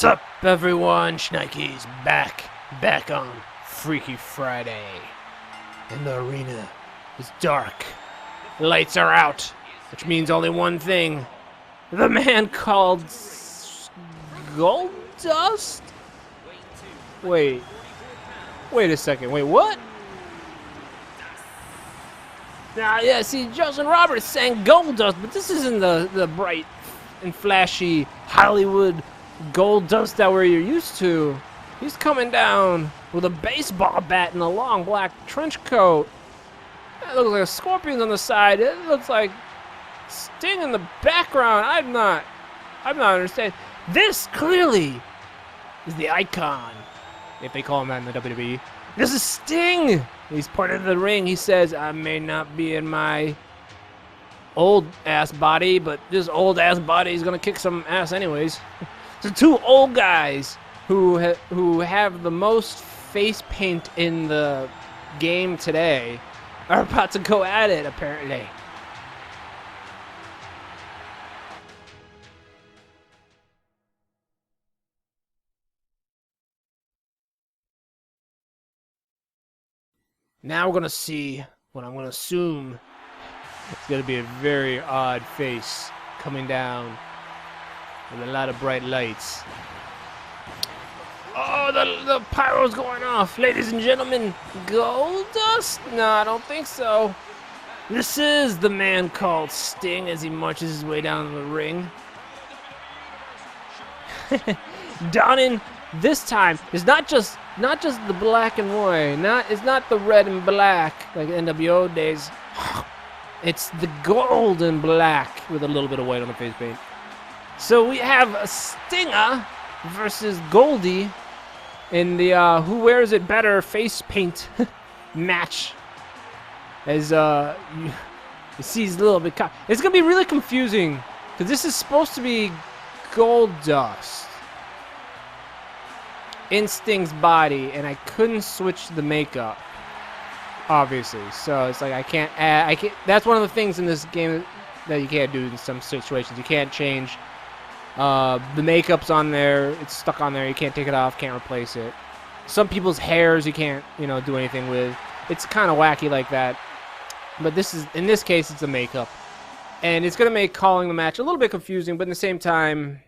What's up, everyone? Schnikey's back on Freaky Friday. And the arena is dark. Lights are out, which means only one thing. The man called Goldust? Wait a second. Wait, what? Yeah, see, Justin Roberts sang Goldust, but this isn't the bright and flashy Hollywood Goldust that we're used to. He's coming down with a baseball bat and a long black trench coat. It looks like a scorpion on the side. It looks like Sting in the background. I'm not understanding. This clearly is the icon, if they call him that in the WWE. This is Sting. He's pointing to the ring. He says, I may not be in my old ass body, but this old ass body is gonna kick some ass anyways. So two old guys who have the most face paint in the game today are about to go at it, apparently. Now we're gonna see what I'm gonna assume it's gonna be a very odd face coming down with a lot of bright lights. Oh, the pyro's going off. Ladies and gentlemen, Goldust? No, I don't think so. This is the man called Sting as he marches his way down the ring. Donning this time is not just the black and white. It's not the red and black like NWO days. It's the gold and black with a little bit of white on the face paint. So we have a Stinger versus Goldie in the who wears it better face paint match. As you see he's a little bit it's gonna be really confusing because this is supposed to be Goldust in Sting's body, and I couldn't switch the makeup, obviously. So it's like I can't. That's one of the things in this game that you can't do in some situations. You can't change. The makeup's on there. It's stuck on there. You can't take it off. Can't replace it. Some people's hairs you can't, do anything with. It's kind of wacky like that. But in this case, it's the makeup, and it's gonna make calling the match a little bit confusing. But at the same time,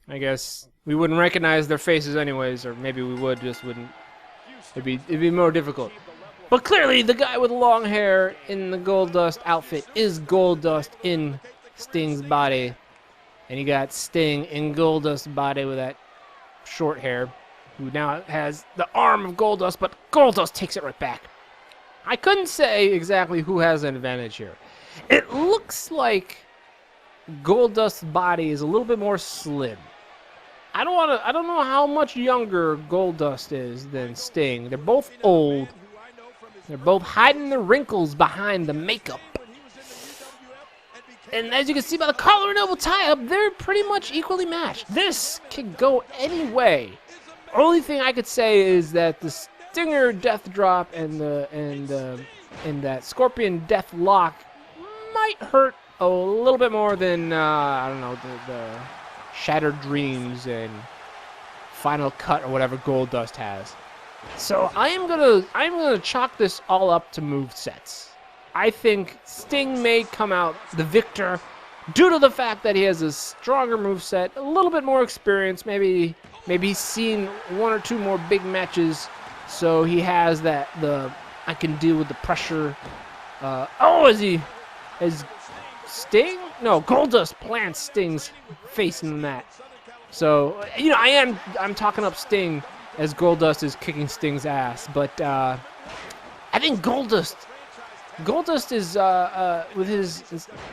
I guess we wouldn't recognize their faces anyways, or maybe we would, just wouldn't. It'd be more difficult. But clearly, the guy with long hair in the Goldust outfit is Goldust in Sting's body. And you got Sting in Goldust's body with that short hair, who now has the arm of Goldust, but Goldust takes it right back. I couldn't say exactly who has an advantage here. It looks like Goldust's body is a little bit more slim. I don't know how much younger Goldust is than Sting. They're both old. They're both hiding the wrinkles behind the makeup. And as you can see by the collar and elbow tie-up, they're pretty much equally matched. This can go any way. Only thing I could say is that the Stinger death drop and that Scorpion death lock might hurt a little bit more than I don't know, the Shattered Dreams and Final Cut or whatever Goldust has. So I'm gonna chalk this all up to movesets. I think Sting may come out the victor due to the fact that he has a stronger moveset, a little bit more experience. Maybe he's seen one or two more big matches, so he has that I can deal with the pressure. As Sting? No, Goldust plants Sting's face in the mat. So I'm talking up Sting as Goldust is kicking Sting's ass, but I think Goldust is with his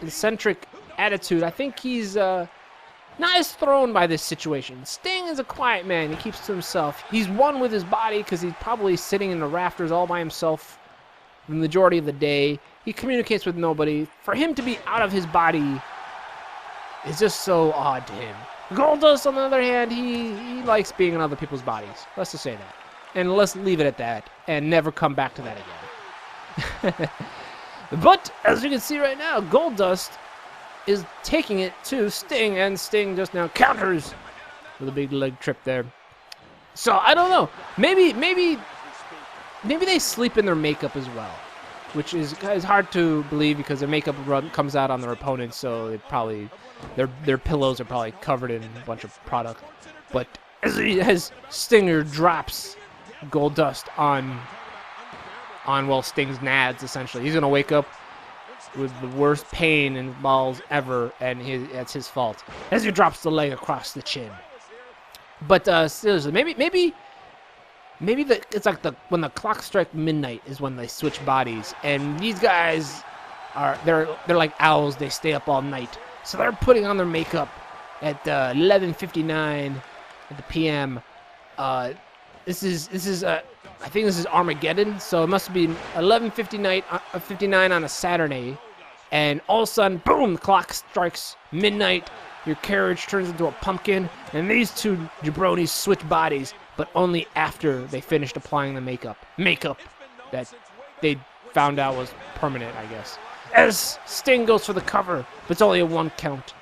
eccentric attitude. I think he's not as thrown by this situation. Sting is a quiet man. He keeps to himself. He's one with his body because he's probably sitting in the rafters all by himself the majority of the day. He communicates with nobody. For him to be out of his body is just so odd to him. Goldust, on the other hand, he likes being in other people's bodies. Let's just say that. And let's leave it at that and never come back to that again. But as you can see right now, Goldust is taking it to Sting, and Sting just now counters with a big leg trip there. So I don't know. Maybe they sleep in their makeup as well, which is hard to believe because their makeup comes out on their opponents, so it probably their pillows are probably covered in a bunch of product. But as Stinger drops Goldust on Sting's nads, essentially, he's gonna wake up with the worst pain in balls ever, and that's his fault as he drops the leg across the chin. But seriously, maybe it's like when the clock strikes midnight is when they switch bodies, and these guys they're like owls. They stay up all night, so they're putting on their makeup at 11:59 at the p.m. This is I think this is Armageddon, so it must be 11:59 on a Saturday, and all of a sudden, boom! The clock strikes midnight. Your carriage turns into a pumpkin, and these two jabronis switch bodies, but only after they finished applying the makeup. Makeup that they found out was permanent, I guess. As Sting goes for the cover, but it's only a 1 count.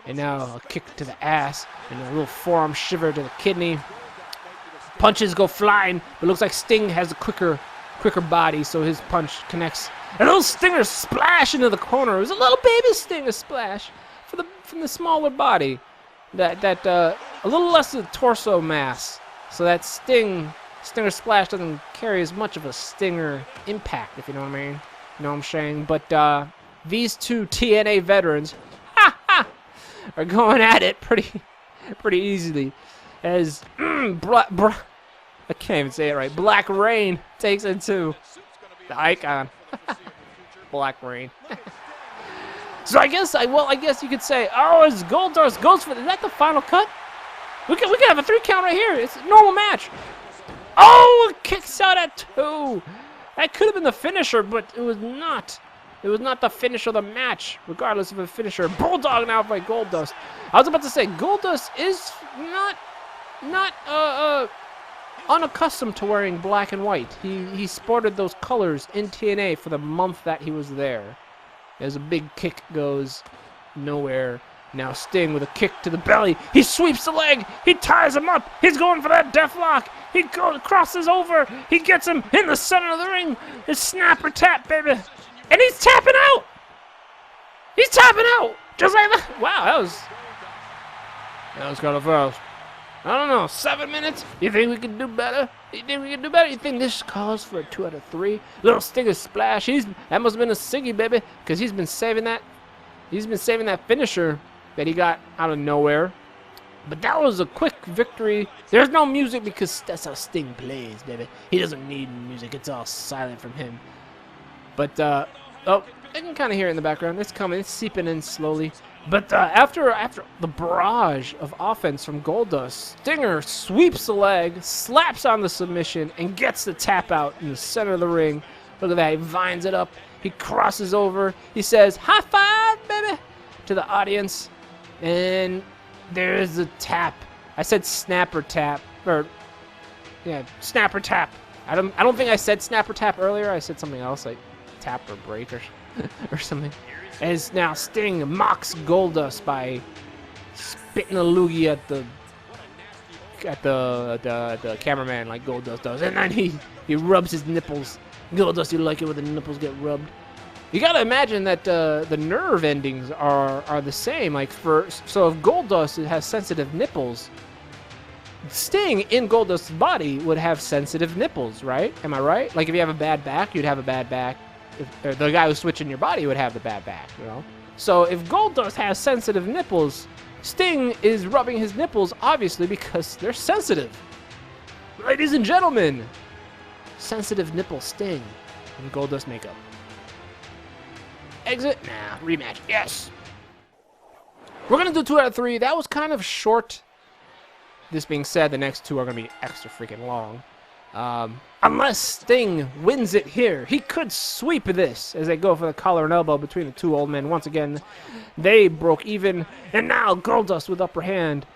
And now a kick to the ass, and a little forearm shiver to the kidney. Punches go flying, but it looks like Sting has a quicker body, so his punch connects. A little Stinger splash into the corner. It was a little baby Stinger splash from the smaller body. That a little less of torso mass, so that Stinger splash doesn't carry as much of a Stinger impact, if you know what I mean. You know what I'm saying? But these two TNA veterans are going at it pretty easily. As I can't even say it right. Black Rain takes it to the Icon. Black Rain. So I guess you could say, oh, as Goldust goes for is that the final cut? We can have a 3 count right here. It's a normal match. Oh, it kicks out at 2. That could have been the finisher, but it was not. It was not the finish of the match, regardless of a finisher. Bulldog now by Goldust. I was about to say Goldust is not unaccustomed to wearing black and white. He sported those colors in TNA for the month that he was there. As a big kick goes nowhere. Now Sting with a kick to the belly. He sweeps the leg. He ties him up. He's going for that death lock. He crosses over. He gets him in the center of the ring. His snapper tap, baby. And he's tapping out. He's tapping out. Just like that. Wow, that was kind of fast. I don't know, 7 minutes? You think we can do better? You think this calls for a 2 out of 3? Little Stinger splash. That must have been a Siggy, baby, because he's been saving that finisher that he got out of nowhere. But that was a quick victory. There's no music because that's how Sting plays, baby. He doesn't need music. It's all silent from him. But oh, I can kind of hear it in the background. It's coming. It's seeping in slowly. But after the barrage of offense from Goldust, Stinger sweeps the leg, slaps on the submission, and gets the tap out in the center of the ring. Look at that. He vines it up. He crosses over. He says, "High five, baby," to the audience. And there's the tap. I said snapper tap. Or, yeah, snapper tap. I don't think I said snapper tap earlier. I said something else, like tap or break or something. As now Sting mocks Goldust by spitting a loogie at the cameraman like Goldust does, and then he rubs his nipples. Goldust, you like it when the nipples get rubbed. You gotta imagine that the nerve endings are the same. So if Goldust has sensitive nipples, Sting in Goldust's body would have sensitive nipples, right? Am I right? Like if you have a bad back, you'd have a bad back. If the guy who's switching your body would have the bad back, you know? So if Goldust has sensitive nipples, Sting is rubbing his nipples, obviously, because they're sensitive. Ladies and gentlemen, sensitive nipple Sting in Goldust makeup. Exit? Nah. Rematch. Yes. We're going to do 2 out of 3. That was kind of short. This being said, the next 2 are going to be extra freaking long. Unless Sting wins it here. He could sweep this as they go for the collar and elbow between the 2 old men. Once again, they broke even. And now Goldust with upper hand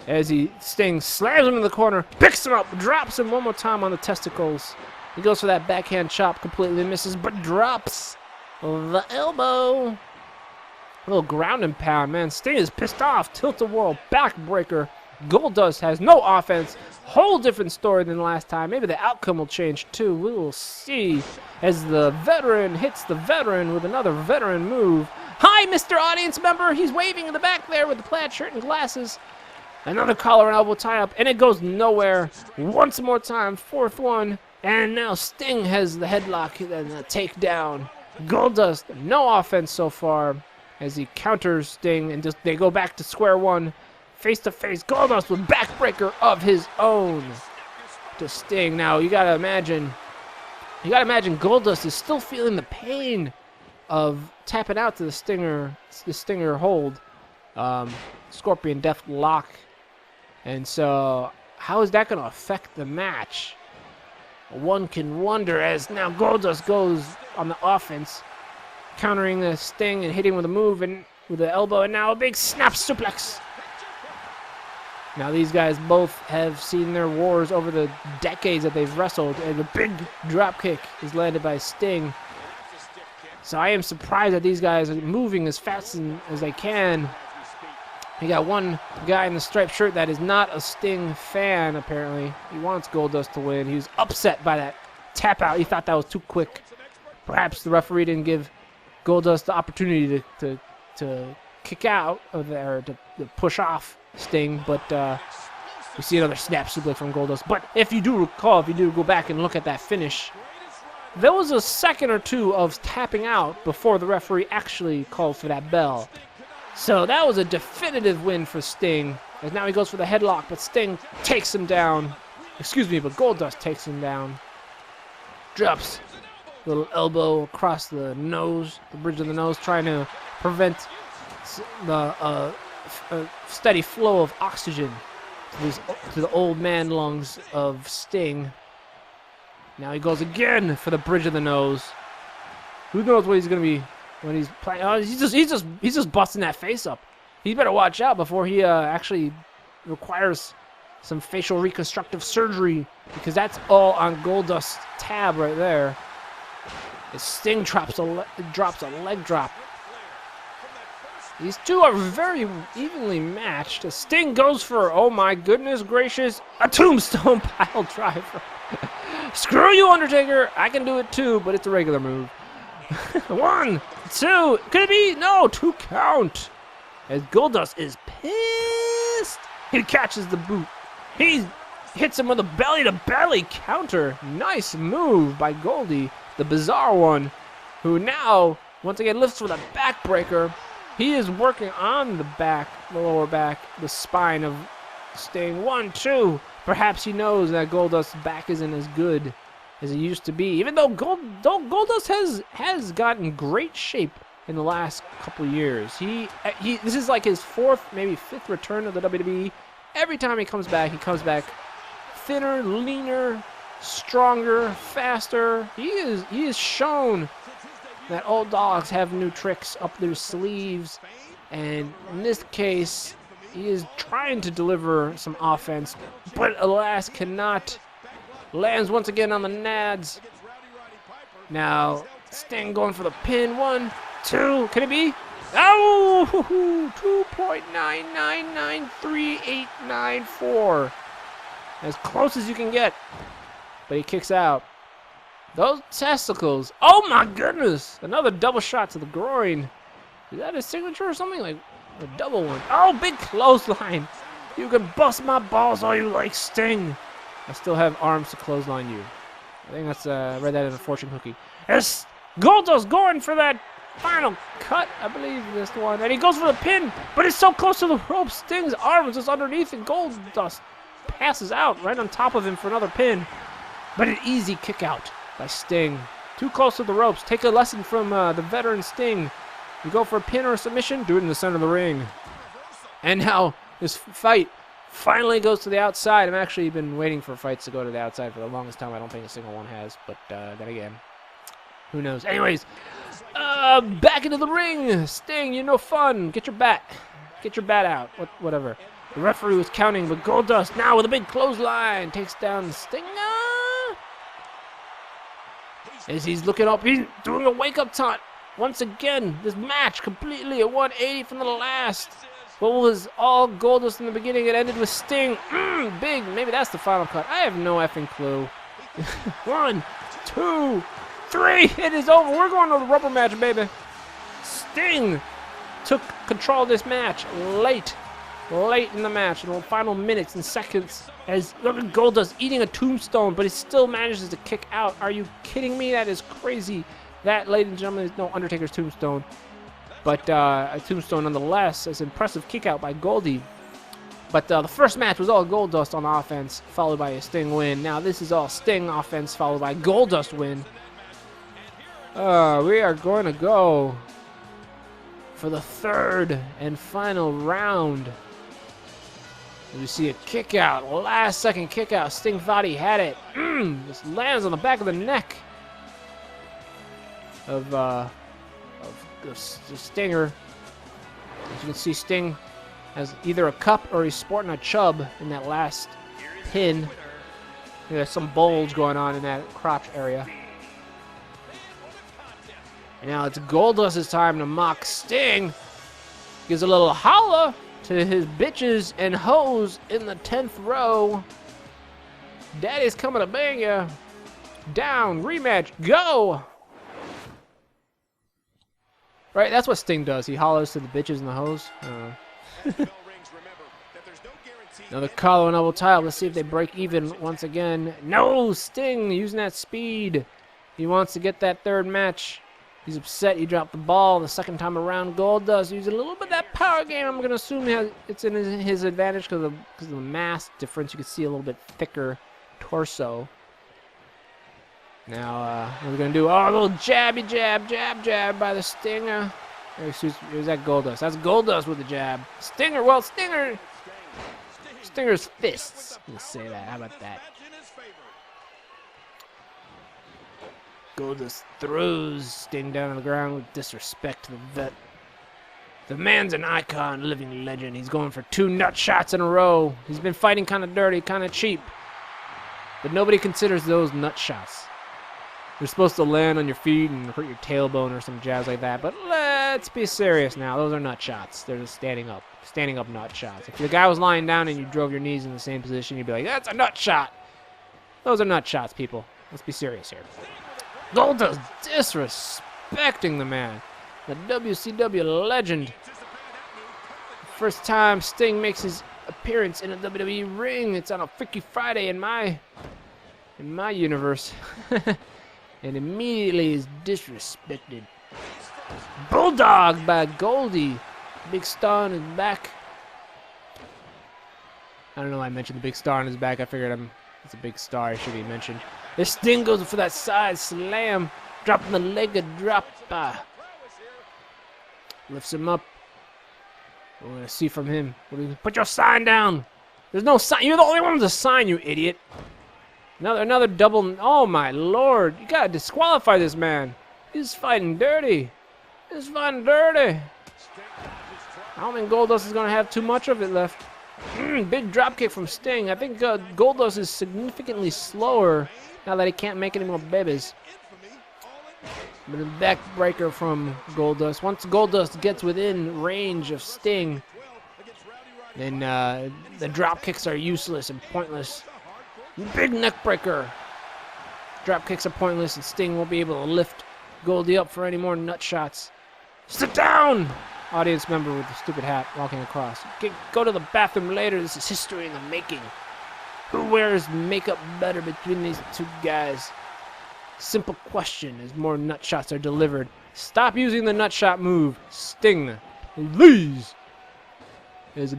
as Sting slams him in the corner, picks him up, drops him one more time on the testicles. He goes for that backhand chop, completely misses, but drops the elbow. A little ground and pound, man. Sting is pissed off. Tilt-a-whirl backbreaker Goldust has no offense. Whole different story than last time. Maybe the outcome will change too. We will see as the veteran hits the veteran with another veteran move. Hi, Mr. Audience Member. He's waving in the back there with the plaid shirt and glasses. Another collar and elbow tie-up, and it goes nowhere. Once more time, fourth one. And now Sting has the headlock and the takedown. Goldust, no offense so far as he counters Sting, and just they go back to square one. Face-to-face, Goldust with backbreaker of his own to Sting. Now, you gotta imagine Goldust is still feeling the pain of tapping out to the Stinger hold. Scorpion Death Lock. And so, how is that gonna affect the match? One can wonder as now Goldust goes on the offense, countering the Sting and hitting with a move and with the elbow, and now a big snap suplex. Now these guys both have seen their wars over the decades that they've wrestled, and the big dropkick is landed by Sting. So I am surprised that these guys are moving as fast as they can. You got one guy in the striped shirt that is not a Sting fan, apparently. He wants Goldust to win. He was upset by that tap out. He thought that was too quick. Perhaps the referee didn't give Goldust the opportunity to kick out of there, to push off Sting, but we see another snap suplex from Goldust. But if you do recall, if you do go back and look at that finish, there was a second or two of tapping out before the referee actually called for that bell. So that was a definitive win for Sting. As now he goes for the headlock, but Sting takes him down. Excuse me, but Goldust takes him down. Drops a little elbow across the nose, the bridge of the nose, trying to prevent the a steady flow of oxygen to the old man lungs of Sting. Now he goes again for the bridge of the nose. Who knows what he's gonna be when he's playing? Oh, he's just busting that face up. He better watch out before he actually requires some facial reconstructive surgery, because that's all on Goldust's tab right there. As Sting drops a leg drop. These two are very evenly matched. Sting goes for, oh my goodness gracious, a tombstone pile driver. Screw you, Undertaker. I can do it too, but it's a regular move. 1, 2, could it be? No, 2 count. As Goldust is pissed. He catches the boot. He hits him with a belly-to-belly counter. Nice move by Goldie, the bizarre one, who now, once again, lifts with a backbreaker. He is working on the back, the lower back, the spine of Sting. 1, 2. Perhaps he knows that Goldust's back isn't as good as it used to be. Even though Goldust has gotten great shape in the last couple years. This is like his 4th, maybe 5th return to the WWE. Every time he comes back thinner, leaner, stronger, faster. He is shown that old dogs have new tricks up their sleeves, and in this case, he is trying to deliver some offense, but alas cannot. Lands once again on the nads. Now, Sting going for the pin. 1, 2, can it be? Oh, 2.9993894. As close as you can get, but he kicks out. Those testicles. Oh my goodness. Another double shot to the groin. Is that a signature or something? Like a double one. Oh, big clothesline. You can bust my balls all you like, Sting. I still have arms to clothesline you. I think that's, read that in a fortune cookie. Yes, Goldust going for that final cut. I believe this one. And he goes for the pin, but it's so close to the rope. Sting's arm is just underneath, and Goldust passes out right on top of him for another pin. But an easy kick out by Sting. Too close to the ropes. Take a lesson from the veteran Sting. You go for a pin or a submission, do it in the center of the ring. And now this fight finally goes to the outside. I've actually been waiting for fights to go to the outside for the longest time. I don't think a single one has, but then again, who knows? Anyways, back into the ring. Sting, you're no fun. Get your bat. Get your bat out. Whatever. The referee was counting, but Goldust now with a big clothesline takes down Sting. As he's looking up, he's doing a wake-up taunt. Once again, this match completely a 180 from the last. What was all Goldust in the beginning, it ended with Sting. Big. Maybe that's the final cut. I have no effing clue. 1, 2, 3. It is over. We're going to the rubber match, baby. Sting took control of this match late in the match, in the final minutes and seconds, as look at Goldust eating a tombstone, but he still manages to kick out. Are you kidding me? That is crazy. That, ladies and gentlemen, is no Undertaker's tombstone, but a tombstone nonetheless. It's an impressive kick out by Goldie. But the first match was all Goldust on offense, followed by a Sting win. Now this is all Sting offense, followed by Goldust win. We are going to go for the third and final round. We see a kick out, last second kick out. Sting thought he had it. Just lands on the back of the neck of the Stinger. As you can see, Sting has either a cup or he's sporting a chub in that last pin. There's some bulge going on in that crotch area. And now it's Goldust's time to mock Sting. Gives a little holla to his bitches and hoes in the 10th row. Daddy's coming to bang ya. Down, rematch, go! Right, that's what Sting does. He hollers to the bitches and the hoes. Another collar and elbow tie. Let's see if they break even once again. No, Sting using that speed. He wants to get that third match. He's upset he dropped the ball the second time around. Goldust using a little bit of that power game. I'm going to assume it's in his advantage because of the mass difference. You can see a little bit thicker torso. Now, what are we going to do? Oh, a little jabby jab by the Stinger. Here's that Goldust. That's Goldust with the jab. Stinger, well, Stinger's fists. Let's say that. How about that? Goldust throws Sting down on the ground with disrespect to the vet. The man's an icon, living legend. He's going for 2 nut shots in a row. He's been fighting kind of dirty, kind of cheap. But nobody considers those nut shots. They're supposed to land on your feet and hurt your tailbone or some jazz like that. But let's be serious now. Those are nut shots. They're just standing up nut shots. If the guy was lying down and you drove your knees in the same position, you'd be like, that's a nut shot. Those are nut shots, people. Let's be serious here. Goldust disrespecting the man. The WCW legend. First time Sting makes his appearance in a WWE ring. It's on a Freaky Friday in my universe. And immediately is disrespected. Bulldog by Goldie. Big star on his back. I don't know why I mentioned the big star on his back. I figured it's a big star. I should be mentioned. This Sting goes for that side slam. Dropping the leg drop. Lifts him up. We're going to see from him. Put your sign down. There's no sign. You're the only one with a sign, you idiot. Another double. Oh, my Lord. You got to disqualify this man. He's fighting dirty. I don't think Goldust is going to have too much of it left. Big dropkick from Sting. I think Goldust is significantly slower now that he can't make any more babies. But a backbreaker from Goldust. Once Goldust gets within range of Sting, then the drop kicks are useless and pointless. Big neck breaker. Drop kicks are pointless, and Sting won't be able to lift Goldie up for any more nut shots. Sit down! Audience member with the stupid hat walking across. Go to the bathroom later. This is history in the making. Who wears makeup better between these two guys? Simple question as more nut shots are delivered. Stop using the nut shot move. Sting, please. There's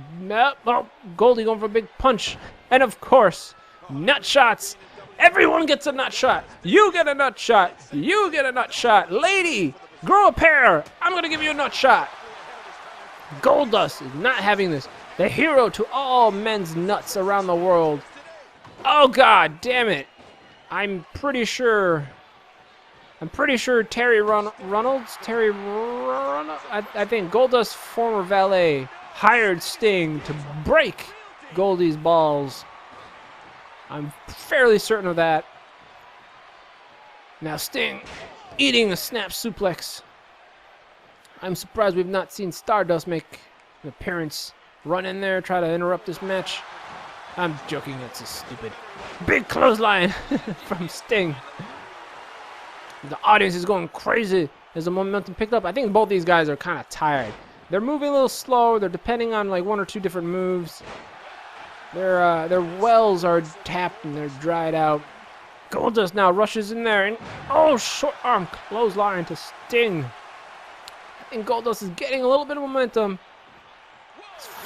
Goldie going for a big punch. And of course, nut shots. Everyone gets a nut shot. You get a nut shot. You get a nut shot. Lady, grow a pair. I'm going to give you a nut shot. Goldust is not having this. The hero to all men's nuts around the world. Oh, God damn it. I'm pretty sure Terry Reynolds, I think Goldust's former valet hired Sting to break Goldie's balls. I'm fairly certain of that. Now Sting eating a snap suplex. I'm surprised we've not seen Stardust make The parents run in there, try to interrupt this match. I'm joking, it's a stupid big clothesline from Sting. The audience is going crazy as the momentum picked up. I think both these guys are kind of tired. They're moving a little slow. They're depending on like one or two different moves. Their wells are tapped and they're dried out. Goldust now rushes in there and short arm clothesline to Sting. I think Goldust is getting a little bit of momentum.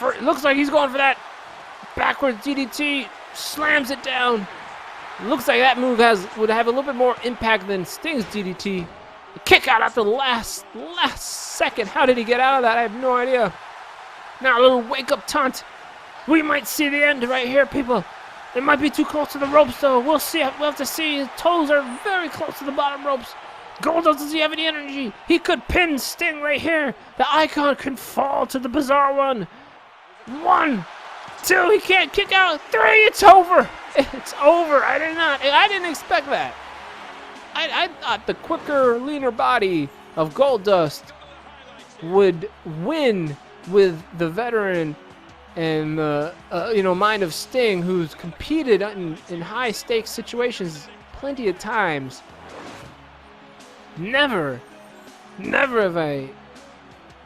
It looks like he's going for that backwards DDT. Slams it down. Looks like that move would have a little bit more impact than Sting's DDT. The kick out after the last second. How did he get out of that? I have no idea. Now a little wake up taunt. We might see the end right here, people. It might be too close to the ropes, though. We'll see. We'll have to see. His toes are very close to the bottom ropes. Goldust, does he have any energy? He could pin Sting right here. The icon can fall to the bizarre one. 1, 2, he can't kick out. 3, it's over. It's over. I didn't expect that. I thought the quicker, leaner body of Goldust would win with the veteran and the mind of Sting, who's competed in high stakes situations plenty of times. Never have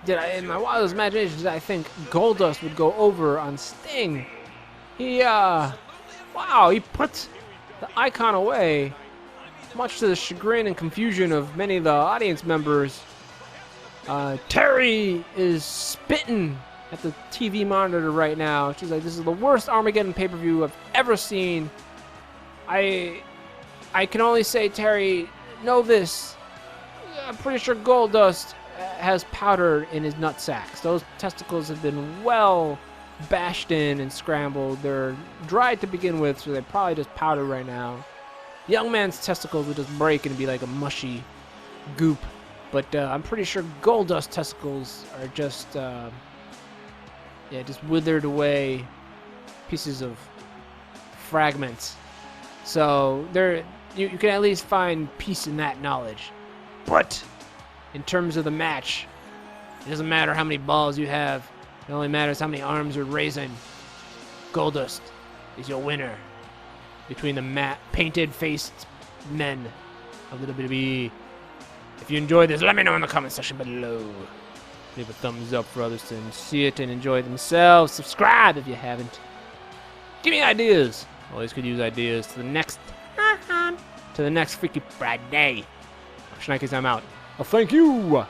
in my wildest imagination did I think Goldust would go over on Sting. He put the icon away, much to the chagrin and confusion of many of the audience members. Terry is spitting at the TV monitor right now. She's like, this is the worst Armageddon pay-per-view I've ever seen. I can only say, Terry, know this. I'm pretty sure Goldust has powder in his nutsacks. Those testicles have been well bashed in and scrambled. They're dried to begin with, so they're probably just powder right now. Young man's testicles would just break and be like a mushy goop. But I'm pretty sure Goldust testicles are just withered away pieces of fragments. So you can at least find peace in that knowledge. But in terms of the match, it doesn't matter how many balls you have. It only matters how many arms you're raising. Goldust is your winner between the painted-faced men of the WWE. If you enjoyed this, let me know in the comment section below. Leave a thumbs up for others to see it and enjoy it themselves. Subscribe if you haven't. Give me ideas. Always could use ideas to the next Freaky Friday. Schneikes, I'm out. Well, thank you.